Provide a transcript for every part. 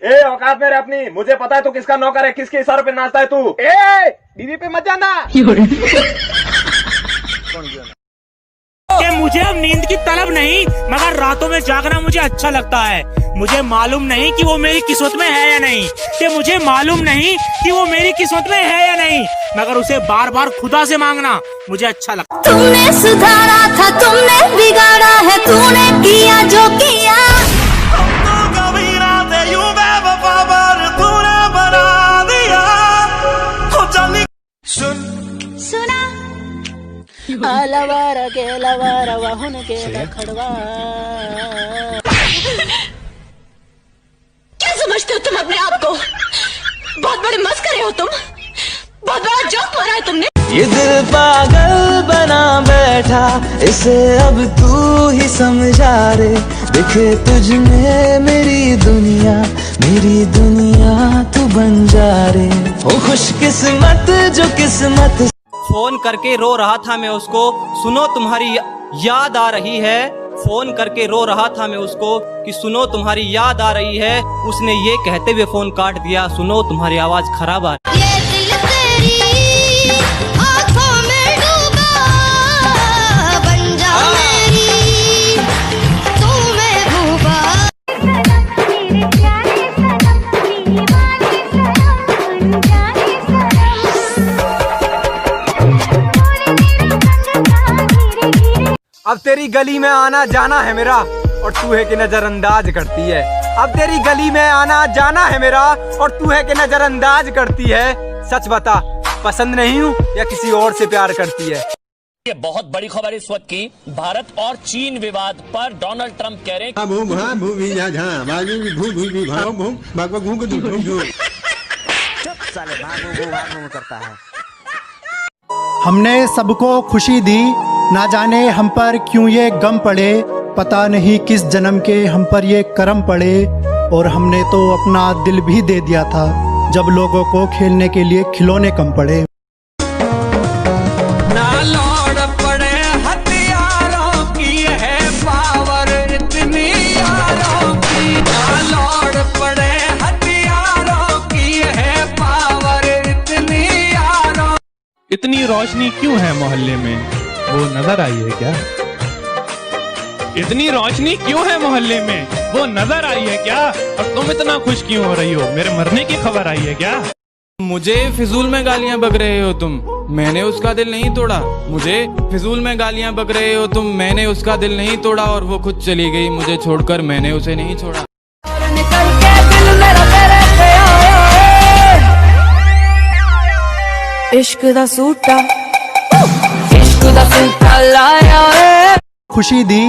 ए औकात में रह अपनी, मुझे पता है तू किसका नौकर है, किसके इशारों पे नाचता है तू। ए बीवी पे मत जाना। कि मुझे अब नींद की तलब नहीं, मगर रातों में जागना मुझे अच्छा लगता है। मुझे मालूम नहीं कि वो मेरी किस्मत में है या नहीं, कि मुझे मालूम नहीं कि वो मेरी किस्मत में है या नहीं, मगर उसे बार बार खुदा से मांगना मुझे अच्छा लगता है। तुमने सुधारा था, तुमने बिगाड़ा है, तूने किया जो किया। सुना आलवारा के लवारा वाहन के लखड़वा। क्या समझते हो तुम अपने आप को? बहुत बड़े मस्करे हो तुम, बहुत बड़ा जोक मारा है तुमने। ये दिल पागल बना बैठा, इसे अब तू ही समझा रे। देखे तुझ में मेरी दुनिया तू बन जा रे। ओ खुशकिस्मत जो किस्मत। फोन करके रो रहा था मैं उसको, सुनो तुम्हारी याद आ रही है। फोन करके रो रहा था मैं उसको कि सुनो तुम्हारी याद आ रही है। उसने ये कहते हुए फोन काट दिया, सुनो तुम्हारी आवाज खराब आ रही है। अब तेरी गली में आना जाना है मेरा, और तू है कि नजरअंदाज करती है। अब तेरी गली में आना जाना है मेरा, और तू है कि नजरअंदाज करती है। सच बता, पसंद नहीं हूँ या किसी और से प्यार करती है? ये बहुत बड़ी खबर इस वक्त की, भारत और चीन विवाद पर डोनाल्ड ट्रंप कह रहे हैं करता है। हमने सबको खुशी दी, ना जाने हम पर क्यों ये गम पड़े। पता नहीं किस जन्म के हम पर ये करम पड़े। और हमने तो अपना दिल भी दे दिया था, जब लोगों को खेलने के लिए खिलौने कम पड़े। ना लौट पड़े हथियारों की है पावर इतनी यारों की। ना लौट पड़े हथियारों की है पावर इतनी यारों। इतनी रोशनी क्यों है मोहल्ले में, वो नजर आई है क्या? इतनी रोशनी क्यों है मोहल्ले में, वो नजर आई है क्या? और तुम इतना खुश क्यों हो रही हो, मेरे मरने की खबर आई है क्या? मुझे फिजूल में गालियां बक रहे हो तुम, मैंने उसका दिल नहीं तोड़ा। मुझे फिजूल में गालियां बक रहे हो तुम, मैंने उसका दिल नहीं तोड़ा। और वो खुद चली गई मुझे छोड़कर, मैंने उसे नहीं छोड़ा। इश्क दा सूटा, इश्क दा सूटा लाया है। खुशी दी,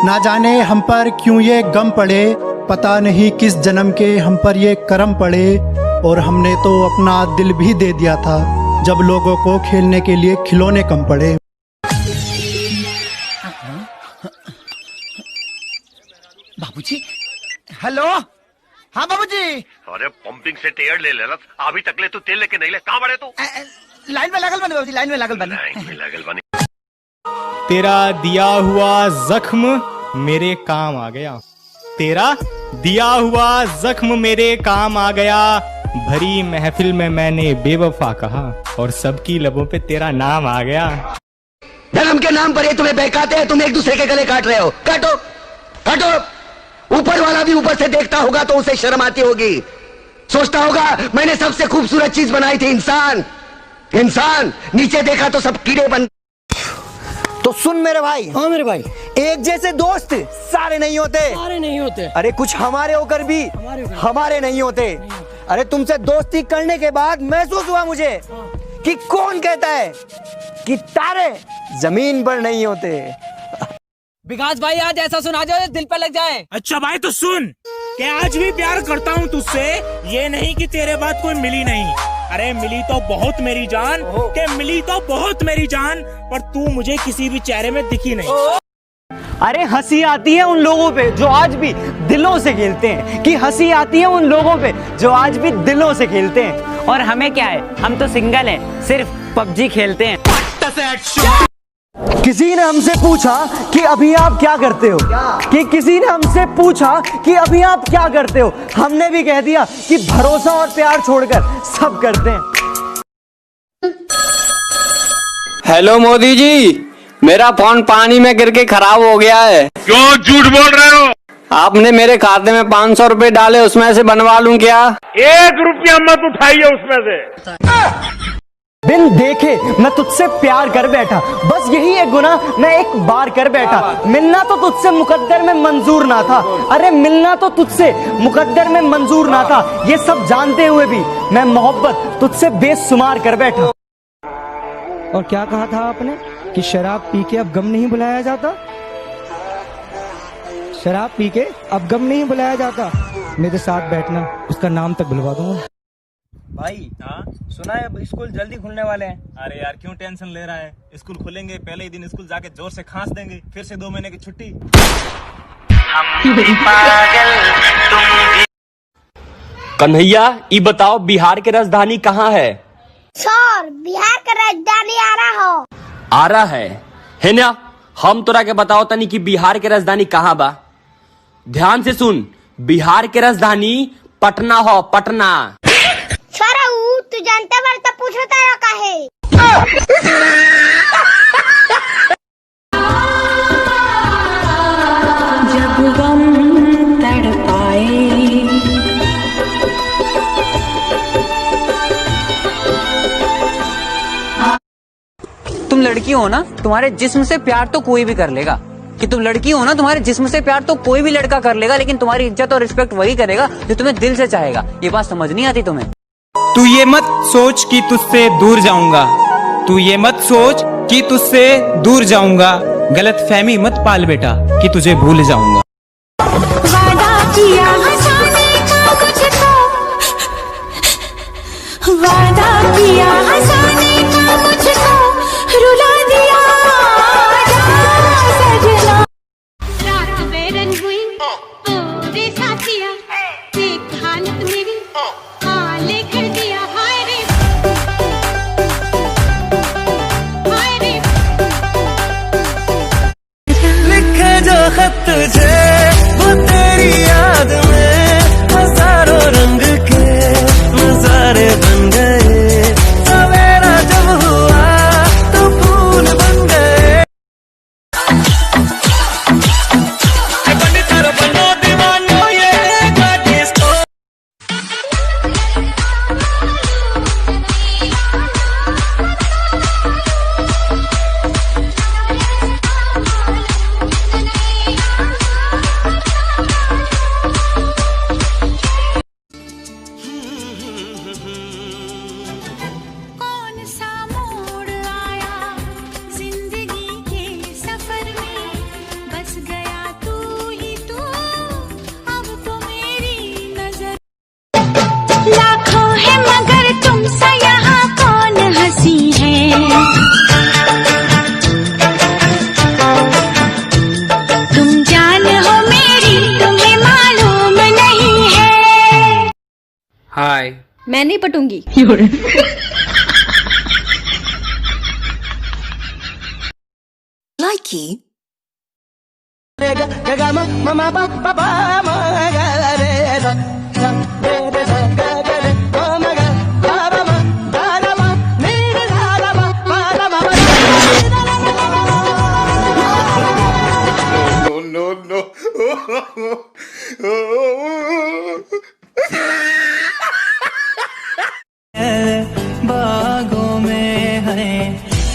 ना जाने हम पर क्यों ये गम पड़े। पता नहीं किस जन्म के हम पर ये करम पड़े। और हमने तो अपना दिल भी दे दिया था, जब लोगों को खेलने के लिए खिलौने कम पड़े। बाबूजी, हेलो। हाँ बाबूजी। अरे पंपिंग से टेयर ले लेना, अभी तक ले तू तेल लेके नहीं ले, कहाँ बड़े तू? लाइन में लागल बने बाबूजी, लाइन में लागल बने। तेरा दिया हुआ जख्म मेरे काम आ गया, तेरा दिया हुआ जख्म मेरे काम आ गया। भरी महफिल में मैंने बेवफा कहा, और सबकी लबों पे तेरा नाम आ गया। धर्म के नाम पर ये तुम्हें बहकाते हैं, तुम एक दूसरे के गले काट रहे हो। काटो काटो। ऊपर वाला भी ऊपर से देखता होगा तो उसे शर्म आती होगी, सोचता होगा मैंने सबसे खूबसूरत चीज बनाई थी, इंसान। इंसान नीचे देखा तो सब कीड़े बन। तो सुन मेरे भाई। हाँ मेरे भाई, एक जैसे दोस्त सारे नहीं होते, सारे नहीं होते। अरे कुछ हमारे होकर भी हमारे नहीं होते। अरे तुमसे दोस्ती करने के बाद महसूस हुआ मुझे कि कौन कहता है कि तारे जमीन पर नहीं होते। विकास भाई आज ऐसा सुना जो दिल पे लग जाए। अच्छा भाई तो सुन, कि आज भी प्यार करता हूँ तुझसे, ये नहीं कि तेरे बाद कोई मिली नहीं। अरे मिली तो बहुत मेरी जान, के मिली तो बहुत मेरी जान, पर तू मुझे किसी भी चेहरे में दिखी नहीं। अरे हंसी आती है उन लोगों पे जो आज भी दिलों से खेलते हैं, कि हंसी आती है उन लोगों पे जो आज भी दिलों से खेलते हैं। और हमें क्या है, हम तो सिंगल हैं, सिर्फ पबजी खेलते हैं। किसी ने हमसे पूछा कि अभी आप क्या करते हो, कि किसी ने हमसे पूछा कि अभी आप क्या करते हो, हमने भी कह दिया कि भरोसा और प्यार छोड़कर सब करते हैं। हेलो मोदी जी, मेरा फोन पानी में गिर के खराब हो गया है। क्यों झूठ बोल रहे हो? आपने मेरे खाते में 500 रुपए डाले, उसमें से बनवा लूं क्या? 1 रुपया मत उठाइए उसमें से। बिन देखे मैं तुझसे प्यार कर बैठा, बस यही एक गुनाह मैं एक बार कर बैठा। मिलना तो तुझसे मुकद्दर में मंजूर ना था, अरे मिलना तो तुझसे मुकद्दर में मंजूर ना था। ये सब जानते हुए भी मैं मोहब्बत तुझसे बेशुमार कर बैठा। और क्या कहा था आपने कि शराब पी के अब गम नहीं बुलाया जाता? शराब पी के अब गम नहीं बुलाया जाता। मेरे साथ बैठना, उसका नाम तक बुलवा दूंगा। भाई सुना है अब स्कूल जल्दी खुलने वाले हैं। अरे यार क्यों टेंशन ले रहा है, स्कूल खुलेंगे, पहले ही दिन स्कूल जाके जोर से खांस देंगे, फिर से 2 महीने की छुट्टी। कन्हैया, ये बताओ बिहार की राजधानी कहाँ है? सर, बिहार का राजधानी आरा है ना? हम तोरा के बताओ तनी कि बिहार के राजधानी कहाँ बा। ध्यान से सुन, बिहार के राजधानी पटना हो, पटना। सर तू जानता बार तब पूछता है काहे? जब गम तड़पाए तुम लड़की हो ना, तुम्हारे जिस्म से प्यार तो कोई भी कर लेगा। कि तुम लड़की हो ना, तुम्हारे जिस्म से प्यार तो कोई भी लड़का कर लेगा, लेकिन तुम्हारी इज्जत और रिस्पेक्ट वही करेगा जो तुम्हें दिल से चाहेगा। ये बात समझ नहीं आती तुम्हें? तू ये मत सोच कि तुझसे दूर जाऊंगा, तू ये मत सोच कि तुझसे दूर जाऊंगा। गलत फहमी मत पाल बेटा कि तुझे भूल जाऊंगा। वादा किया हंसाने का मुझको, वादा किया हंसाने का मुझको, रुला दिया सजना। रात बेरंग हुई पूरे साथिया, देख हालत मेरी हाल कर दिया। हाय रे हाय रे, लिखे जो खत तुझे वो तेरी याद में हजारों रंग के नजारे बन गए। सवेरा जब हुआ तो फूल बन गए। कौन सा मोड़ आया जिंदगी के सफर में, बस गया तू ही तू, अब तो मेरी नजर। लाखों है मगर तुम सा यहाँ कौन हंसी है, तुम जान हो मेरी तुम्हें मालूम नहीं है। हाय, मैं नहीं पटूंगी। Likey. बागों में है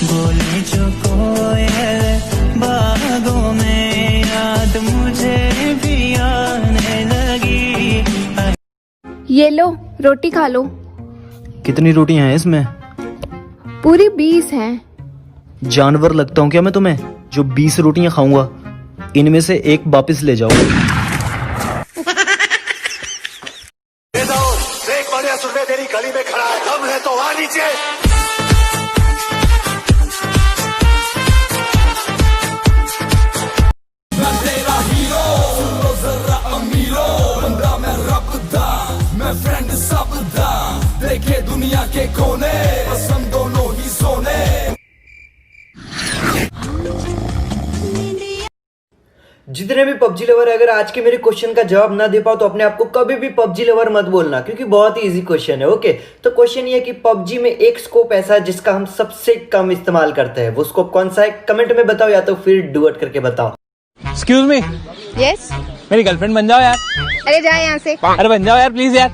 बोले जो कोयल, बागों में याद मुझे भी आने लगी। ये लो रोटी खा लो। कितनी रोटियां हैं इसमें? पूरी 20 हैं। जानवर लगता हूँ क्या मैं तुम्हें जो 20 रोटियां खाऊंगा? इनमें से एक वापस ले जाओ। देख बढ़िया सुनने तेरी गली में खड़ा है, दम है तो आ नीचे। मैं फ्रेंड सब दा, देखे दुनिया के कोने, पसंद दोनों ही सोने। जितने भी पबजी लवर है, अगर आज के मेरे क्वेश्चन का जवाब ना दे पाओ तो अपने आप को कभी भी पबजी लवर मत बोलना, क्योंकि बहुत ही इजी क्वेश्चन है। ओके, तो क्वेश्चन ये है कि पबजी में एक स्कोप ऐसा है जिसका हम सबसे कम इस्तेमाल करते हैं, वो स्कोप कौन सा है? कमेंट में बताओ या तो फिर डुएट करके बताओ। एक्सक्यूज मी, यस, मेरी गर्लफ्रेंड बन जाओ यार। अरे जा यहाँ से। अरे बन जाओ यार प्लीज यार।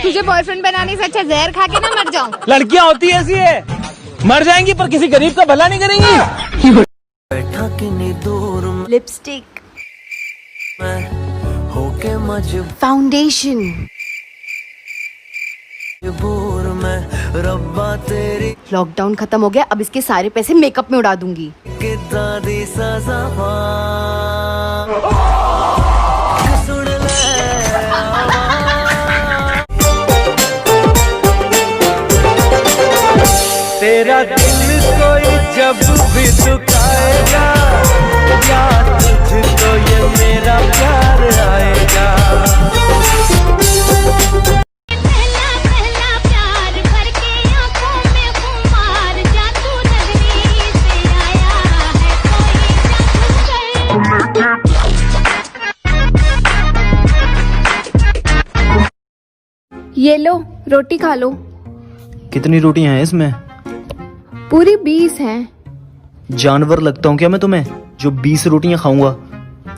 तुझे बॉयफ्रेंड बनाने से अच्छा जहर खा के ना मर जाऊं। लड़कियां होती ऐसी है, मर जाएंगी पर किसी गरीब का भला नहीं करेंगी। लिपस्टिक, फाउंडेशन, लॉकडाउन खत्म हो गया, अब इसके सारे पैसे मेकअप में उड़ा दूंगी। तेरा दिल कोई जब भी दुखाएगा, याद तुझको ये मेरा प्यार आएगा। पहला पहला प्यार भर के आंखों में खुमार, जादू नगरी से आया है कोई। ये लो रोटी खा लो। कितनी रोटियां हैं इसमें? पूरी 20 हैं। जानवर लगता हूँ क्या मैं तुम्हें, जो 20 रोटियां खाऊंगा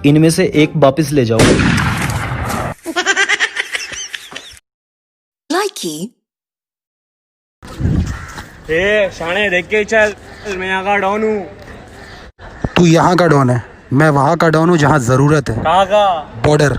इनमें से एक वापस ले जाओ। ए शाने देख के चल, मैं यहाँ का डॉन हूँ। तू यहाँ का डॉन है, मैं वहाँ का डॉन हूँ जहाँ जरूरत है। कहाँ का? बॉर्डर।